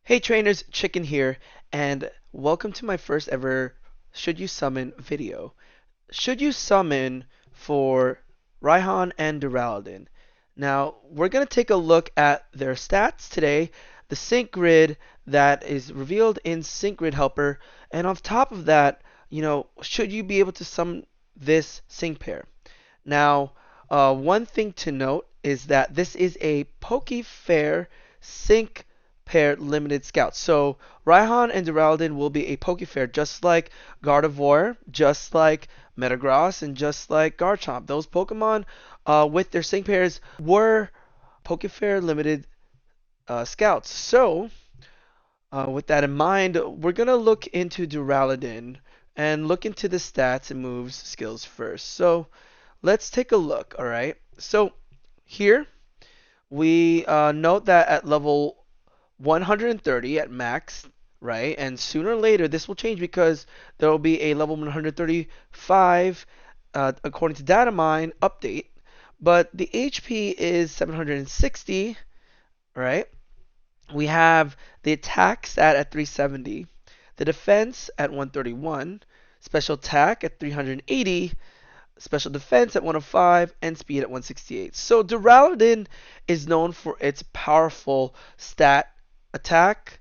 Hey trainers, Chicken here, and welcome to my first ever Should You Summon video. Should you summon for Raihan and Duraludon? Now, we're going to take a look at their stats today, the sync grid that is revealed in Sync Grid Helper, and on top of that, should you be able to summon this sync pair? Now, one thing to note is that this is a Pokefair sync pair limited scout. So Raihan and Duraludon will be a Pokefair just like Gardevoir, just like Metagross, and just like Garchomp. Those Pokemon with their sync pairs were Pokefair limited scouts. So with that in mind, we're going to look into Duraludon and look into the stats and moves skills first. So let's take a look, alright? So here we note that at level 130 at max, right? And sooner or later this will change because there will be a level 135 according to data mine update. But the HP is 760, right? We have the attack stat at 370, the defense at 131, special attack at 380, special defense at 105, and speed at 168. So Duraludon is known for its powerful stat attack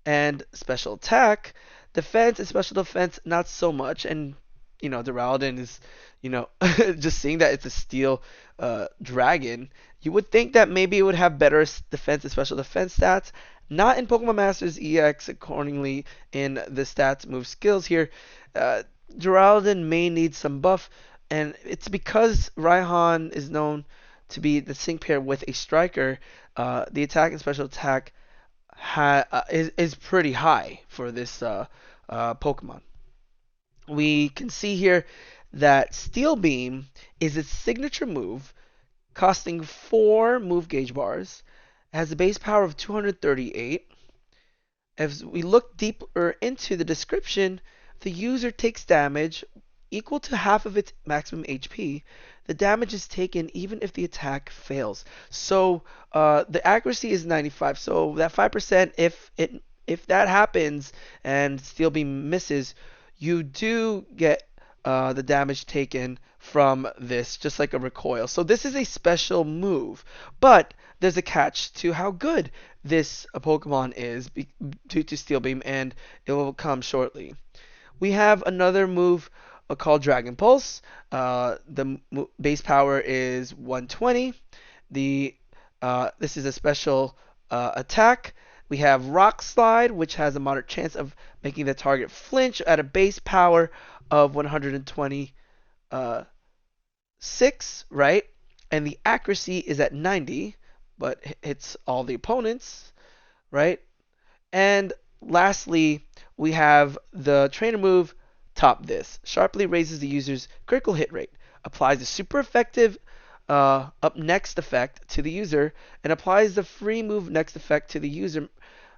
and special attack. Defense and special defense, not so much. And, Duraludon is, just seeing that it's a steel dragon, you would think that maybe it would have better defense and special defense stats. Not in Pokemon Masters EX, accordingly, in the stats move skills here. Duraludon may need some buff, and it's because Raihan is known to be the sync pair with a striker. The attack and special attack is pretty high for this Pokemon. We can see here that Steel Beam is its signature move, costing 4 move gauge bars. It has a base power of 238. As we look deeper into the description, the user takes damage equal to half of its maximum HP. The damage is taken even if the attack fails. So the accuracy is 95. So that 5%, if that happens and Steel Beam misses, you do get the damage taken from this, just like a recoil. So this is a special move, but there's a catch to how good this Pokemon is due to Steel Beam, and it will come shortly. We have another move called Dragon Pulse. The base power is 120. This is a special attack. We have Rock Slide, which has a moderate chance of making the target flinch at a base power of 126, right? And the accuracy is at 90, but hits all the opponents, right? And lastly, we have the trainer move Top This. Sharply raises the user's critical hit rate, applies a super effective up next effect to the user, and applies the free move next effect to the user,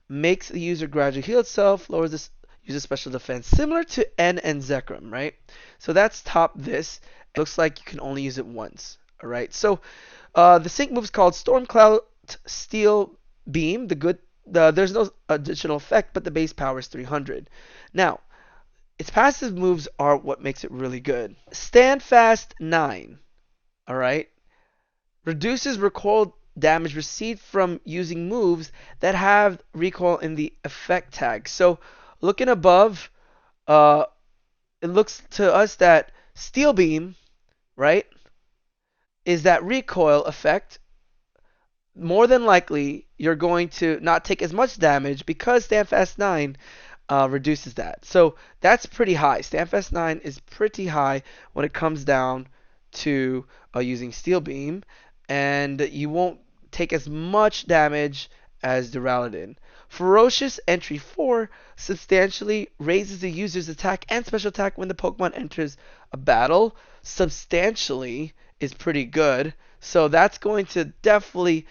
makes the user gradually heal itself, lowers the user's special defense, similar to N and Zekrom, right? So that's Top This. It looks like you can only use it once, all right? So the sync move is called Storm Cloud Steel Beam. There's no additional effect, but the base power is 300. Now, its passive moves are what makes it really good. Stand Fast 9, all right, reduces recoil damage received from using moves that have recoil in the effect tag. So looking above, it looks to us that Steel Beam, right, is that recoil effect. More than likely, you're going to not take as much damage because Stand Fast 9 reduces that. So that's pretty high. Stand Fast 9 is pretty high when it comes down to using Steel Beam, and you won't take as much damage as Duraludon. Ferocious Entry 4 substantially raises the user's attack and special attack when the Pokemon enters a battle. Substantially is pretty good. So that's going to definitely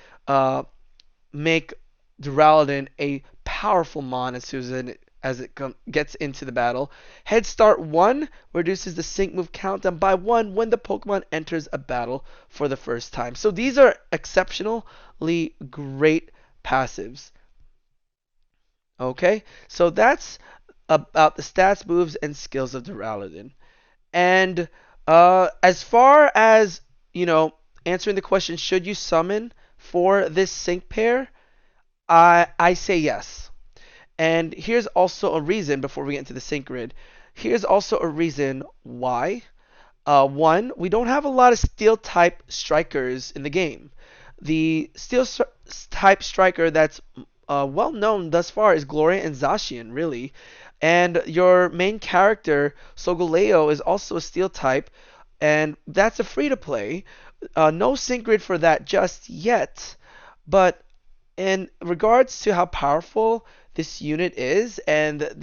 make Duraludon a powerful mon as soon as it gets into the battle. Head Start 1 reduces the sync move countdown by 1 when the Pokemon enters a battle for the first time. So these are exceptionally great passives. Okay, so that's about the stats, moves, and skills of Duraludon. And as far as, you know, answering the question, should you summon for this sync pair? I say yes. And here's also a reason before we get into the sync grid. Here's also a reason why. One, we don't have a lot of steel type strikers in the game. The type striker that's well known thus far is Gloria and Zacian, really. And your main character, Solgaleo, is also a steel type, and that's a free to play. No sync grid for that just yet, but in regards to how powerful this unit is and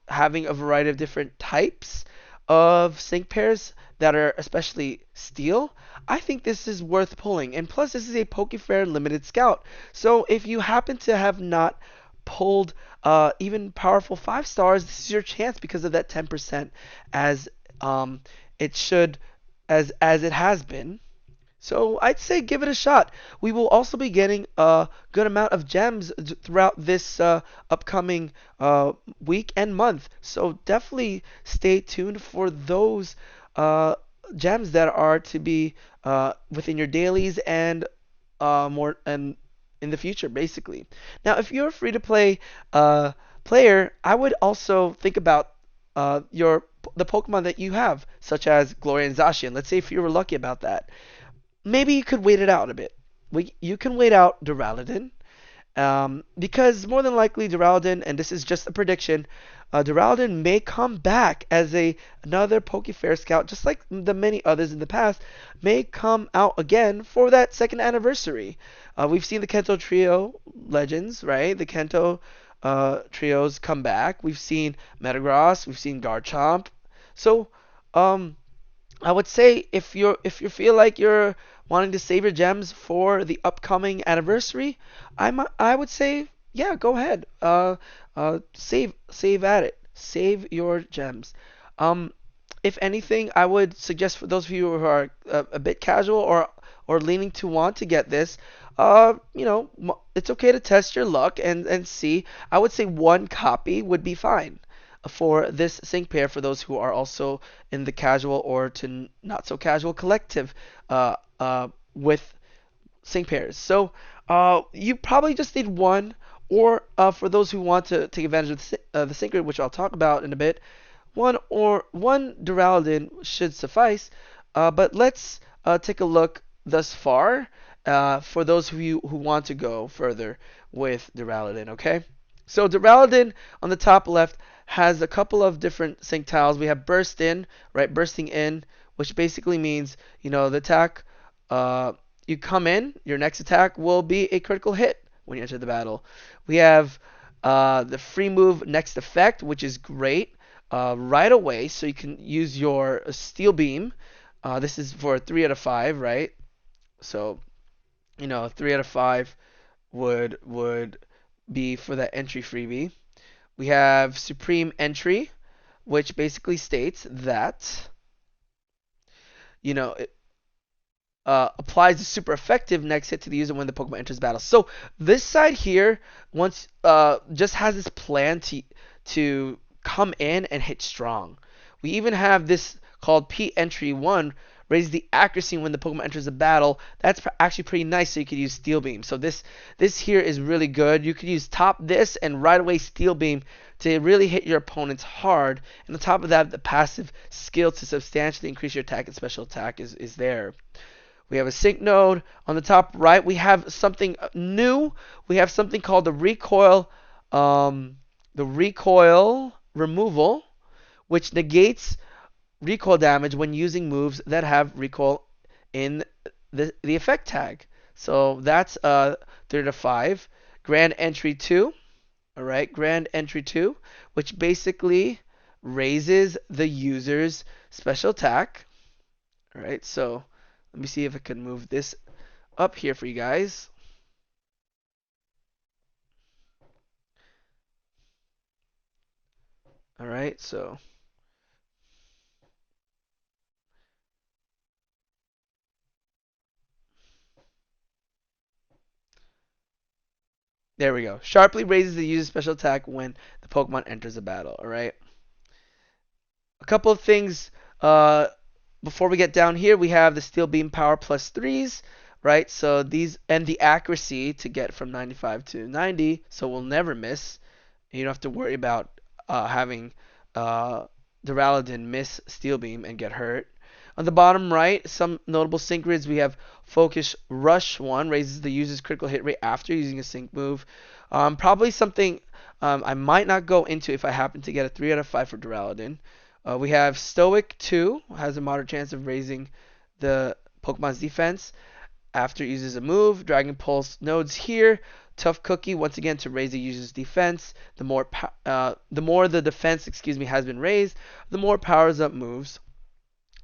having a variety of different types of sync pairs that are especially steel, I think this is worth pulling. And plus this is a Pokefair limited scout, so if you happen to have not pulled even powerful 5 stars, this is your chance because of that 10%, as it should, as it has been. So I'd say give it a shot. We will also be getting a good amount of gems throughout this upcoming week and month. So definitely stay tuned for those uh, gems that are to be within your dailies and more and in the future, basically. Now, if you're a free-to-play player, I would also think about your the Pokemon that you have, such as Gloria and Zacian. Let's say if you were lucky about that, maybe you could wait it out a bit. You can wait out Duraludon, because more than likely Duraludon, and this is just a prediction, Duraludon may come back as another Pokefair Scout, just like the many others in the past, may come out again for that second anniversary. We've seen the Kento Trio Legends, right? The Kento trios come back. We've seen Metagross, we've seen Garchomp. So, um, I would say if you feel like you're wanting to save your gems for the upcoming anniversary, I would say yeah, go ahead. Save at it. Save your gems. Um, if anything, I would suggest for those of you who are a bit casual or leaning to want to get this, it's okay to test your luck and see. I would say one copy would be fine for this sync pair for those who are also in the casual or to not so casual collective with sync pairs. So you probably just need one, or for those who want to take advantage of the sync grid, which I'll talk about in a bit, one Duraludon should suffice. But let's take a look thus far for those of you who want to go further with Duraludon. Okay, so Duraludon on the top left has a couple of different sync tiles. We have burst in, right? Bursting in, which basically means the attack. Uh, you come in, your next attack will be a critical hit when you enter the battle. We have the free move next effect, which is great right away, so you can use your steel beam. This is for 3 out of 5, right? So 3 out of 5 would be for that entry freebie. We have supreme entry, which basically states that it applies the super effective next hit to the user when the Pokemon enters battle. So this side here, once just has this plan to come in and hit strong. We even have this called P Entry 1, raises the accuracy when the Pokemon enters a battle. That's actually pretty nice, so you could use Steel Beam. So this here is really good. You could use top this and right away Steel Beam to really hit your opponents hard. And on top of that, the passive skill to substantially increase your attack and special attack is there. We have a sync node on the top right. We have something new. We have something called the recoil removal, which negates recoil damage when using moves that have recoil in the effect tag. So that's 3 to 5. Grand Entry 2. All right, Grand Entry 2, which basically raises the user's special attack. All right, so let me see if I can move this up here for you guys. All right, so There we go. Sharply raises the user's special attack when the Pokemon enters a battle. All right. A couple of things before we get down here. We have the Steel Beam power plus threes, right? So these and the accuracy to get from 95 to 90, so we'll never miss. You don't have to worry about having uh, Duraludon miss Steel Beam and get hurt. On the bottom right, some notable sync grids. We have Focus Rush 1, raises the user's critical hit rate after using a sync move. Probably something I might not go into if I happen to get a 3 out of 5 for Duraludon. We have Stoic 2, has a moderate chance of raising the Pokemon's defense after it uses a move. Dragon Pulse nodes here. Tough Cookie once again to raise the user's defense. The more the defense, has been raised, the more powers up moves.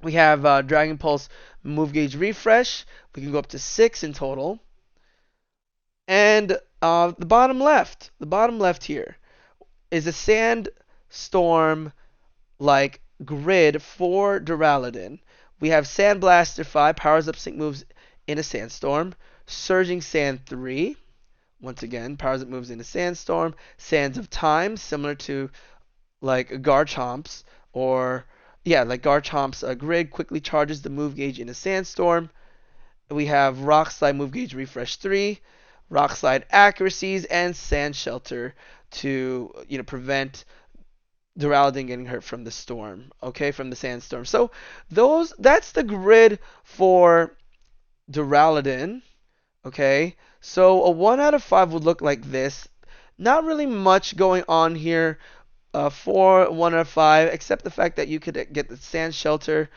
We have Dragon Pulse move gauge refresh. We can go up to 6 in total. And the bottom left here is a Sandstorm like grid for Duraludon. We have Sandblaster 5 powers up sync moves in a Sandstorm. Surging Sand 3 once again powers up moves in a Sandstorm. Sands of Time similar to like Garchomp's like Garchomp's grid quickly charges the move gauge in a Sandstorm. We have Rock Slide move gauge refresh 3, Rock Slide accuracies, and Sand Shelter to prevent Duraludon getting hurt from the storm, okay, from the sandstorm. So that's the grid for Duraludon, okay. So a 1 out of 5 would look like this. Not really much going on here for 1 out of 5, except the fact that you could get the Sand Shelter.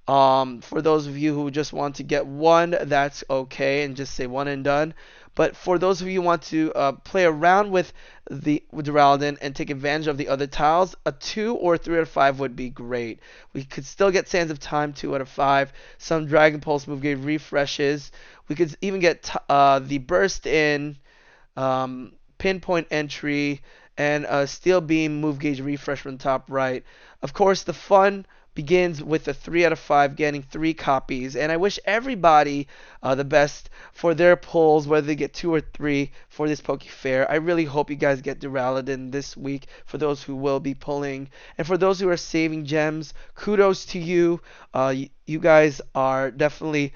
For those of you who just want to get one, that's okay, and just say one and done. But for those of you who want to play around with Duraludon and take advantage of the other tiles, a 2 or 3 out of 5 would be great. We could still get Sands of Time 2 out of 5. Some Dragon Pulse move gauge refreshes. We could even get the Burst in, Pinpoint Entry, and a Steel Beam move gauge refresh from the top right. Of course, the fun begins with a 3 out of 5, getting 3 copies. And I wish everybody the best for their pulls, whether they get 2 or 3 for this Poke Fair. I really hope you guys get Duraludon this week for those who will be pulling. And for those who are saving gems, kudos to you. You guys are definitely...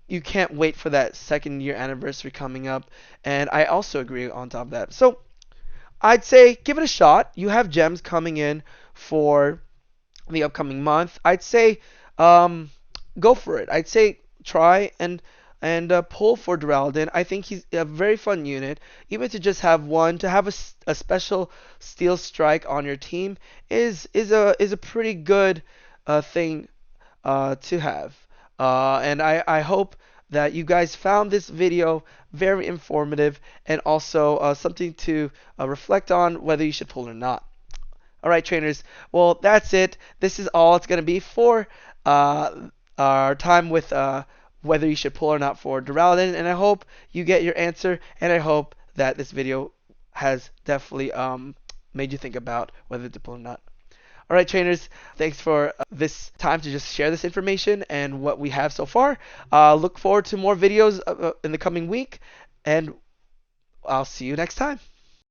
you can't wait for that second year anniversary coming up. And I also agree on top of that. So I'd say give it a shot. You have gems coming in for the upcoming month. I'd say go for it. I'd say try and pull for Duraludon. I think he's a very fun unit. Even to just have one, to have a special Steel Strike on your team is a pretty good thing to have. And I hope that you guys found this video very informative and also something to reflect on whether you should pull or not. Alright, trainers, well, that's it. This is all it's going to be for our time with whether you should pull or not for Duraludon, and I hope you get your answer, and I hope that this video has definitely made you think about whether to pull or not. Alright, trainers, thanks for this time to just share this information and what we have so far. Look forward to more videos in the coming week, and I'll see you next time.